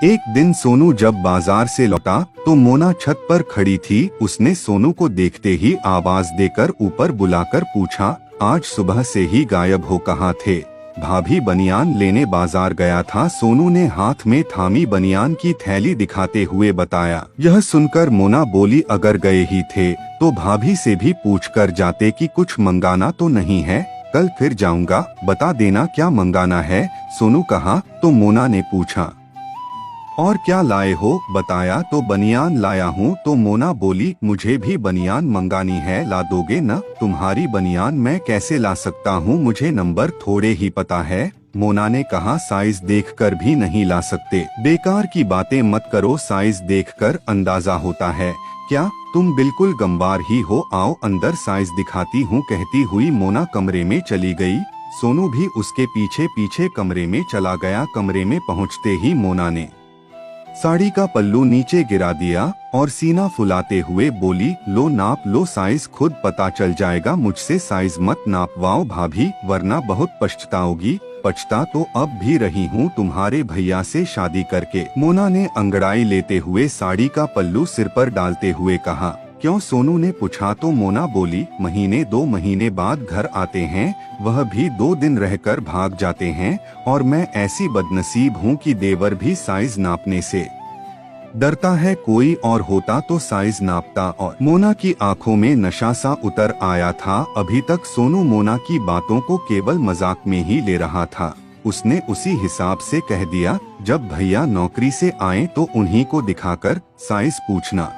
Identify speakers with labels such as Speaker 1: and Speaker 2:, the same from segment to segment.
Speaker 1: एक दिन सोनू जब बाजार से लौटा तो मोना छत पर खड़ी थी। उसने सोनू को देखते ही आवाज देकर ऊपर बुलाकर पूछा, आज सुबह से ही गायब हो कहाँ थे? भाभी बनियान लेने बाजार गया था। सोनू ने हाथ में थामी बनियान की थैली दिखाते हुए बताया। यह सुनकर मोना बोली, अगर गए ही थे तो भाभी से भी पूछ कर जाते कि कुछ मंगाना तो नहीं है। कल फिर जाऊंगा, बता देना क्या मंगाना है। सोनू कहा तो मोना ने पूछा, और क्या लाए हो? बताया तो बनियान लाया हूँ। तो मोना बोली, मुझे भी बनियान मंगानी है, ला दोगे न? तुम्हारी बनियान मैं कैसे ला सकता हूँ, मुझे नंबर थोड़े ही पता है। मोना ने कहा, साइज देखकर भी नहीं ला सकते? बेकार की बातें मत करो, साइज देखकर अंदाजा होता है। क्या तुम बिल्कुल गंवार ही हो? आओ अंदर साइज दिखाती हूँ। कहती हुई मोना कमरे में चली गई। सोनू भी उसके पीछे पीछे कमरे में चला गया। कमरे में पहुँचते ही मोना ने साड़ी का पल्लू नीचे गिरा दिया और सीना फुलाते हुए बोली, लो नाप लो, साइज खुद पता चल जाएगा। मुझसे साइज मत नापवाओ भाभी, वरना बहुत पछताओगी। पछता तो अब भी रही हूँ तुम्हारे भैया से शादी करके। मोना ने अंगड़ाई लेते हुए साड़ी का पल्लू सिर पर डालते हुए कहा। क्यों? सोनू ने पूछा तो मोना बोली, महीने 2 महीने बाद घर आते हैं, वह भी 2 दिन रहकर भाग जाते हैं। और मैं ऐसी बदनसीब हूँ कि देवर भी साइज नापने से डरता है। कोई और होता तो साइज नापता। और मोना की आंखों में नशा सा उतर आया था। अभी तक सोनू मोना की बातों को केवल मजाक में ही ले रहा था। उसने उसी हिसाब से कह दिया, जब भैया नौकरी से आए तो उन्हीं को दिखाकर साइज पूछना।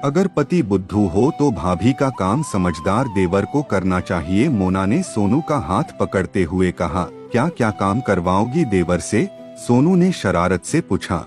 Speaker 1: अगर पति बुद्धू हो तो भाभी का काम समझदार देवर को करना चाहिए। मोना ने सोनू का हाथ पकड़ते हुए कहा, क्या क्या काम करवाओगी देवर से? सोनू ने शरारत से पूछा।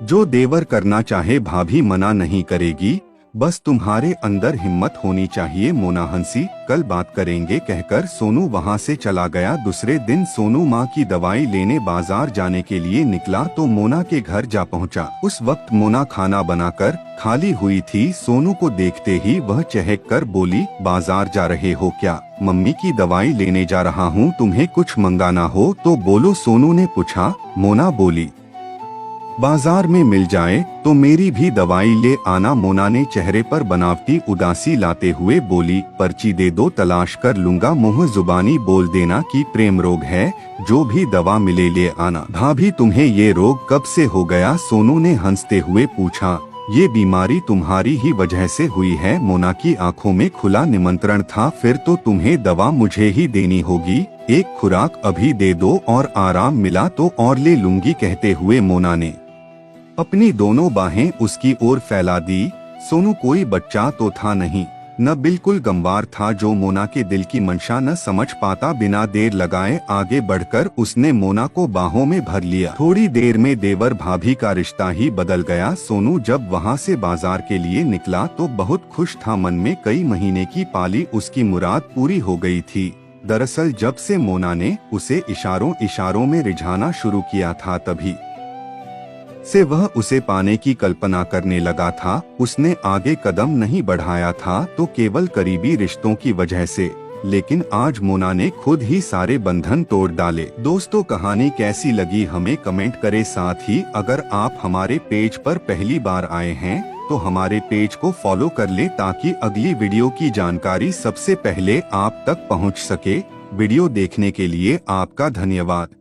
Speaker 1: जो देवर करना चाहे भाभी मना नहीं करेगी, बस तुम्हारे अंदर हिम्मत होनी चाहिए। मोना हंसी, कल बात करेंगे कहकर सोनू वहां से चला गया। दूसरे दिन सोनू माँ की दवाई लेने बाजार जाने के लिए निकला तो मोना के घर जा पहुंचा। उस वक्त मोना खाना बनाकर खाली हुई थी। सोनू को देखते ही वह चहक कर बोली, बाजार जा रहे हो क्या? मम्मी की दवाई लेने जा रहा हूँ, तुम्हें कुछ मंगाना हो तो बोलो। सोनू ने पूछा। मोना बोली, बाजार में मिल जाए तो मेरी भी दवाई ले आना। मोना ने चेहरे पर बनावटी उदासी लाते हुए बोली, पर्ची दे दो, तलाश कर लूंगा। मुँह जुबानी बोल देना कि प्रेम रोग है, जो भी दवा मिले ले आना। भाभी तुम्हें ये रोग कब से हो गया? सोनू ने हंसते हुए पूछा। ये बीमारी तुम्हारी ही वजह से हुई है। मोना की आंखों में खुला निमंत्रण था। फिर तो तुम्हें दवा मुझे ही देनी होगी। एक खुराक अभी दे दो और आराम मिला तो और ले लूंगी। कहते हुए मोना ने अपनी दोनों बाहें उसकी ओर फैला दी। सोनू कोई बच्चा तो था नहीं, न बिल्कुल गंवार था जो मोना के दिल की मंशा न समझ पाता। बिना देर लगाए आगे बढ़कर उसने मोना को बाहों में भर लिया। थोड़ी देर में देवर भाभी का रिश्ता ही बदल गया। सोनू जब वहां से बाजार के लिए निकला तो बहुत खुश था। मन में कई महीने की पाली उसकी मुराद पूरी हो गई थी। दरअसल जब से मोना ने उसे इशारों इशारों में रिझाना शुरू किया था, तभी से वह उसे पाने की कल्पना करने लगा था। उसने आगे कदम नहीं बढ़ाया था तो केवल करीबी रिश्तों की वजह से, लेकिन आज मोना ने खुद ही सारे बंधन तोड़ डाले। दोस्तों, कहानी कैसी लगी हमें कमेंट करें। साथ ही अगर आप हमारे पेज पर पहली बार आए हैं तो हमारे पेज को फॉलो कर ले ताकि अगली वीडियो की जानकारी सबसे पहले आप तक पहुंच सके। वीडियो देखने के लिए आपका धन्यवाद।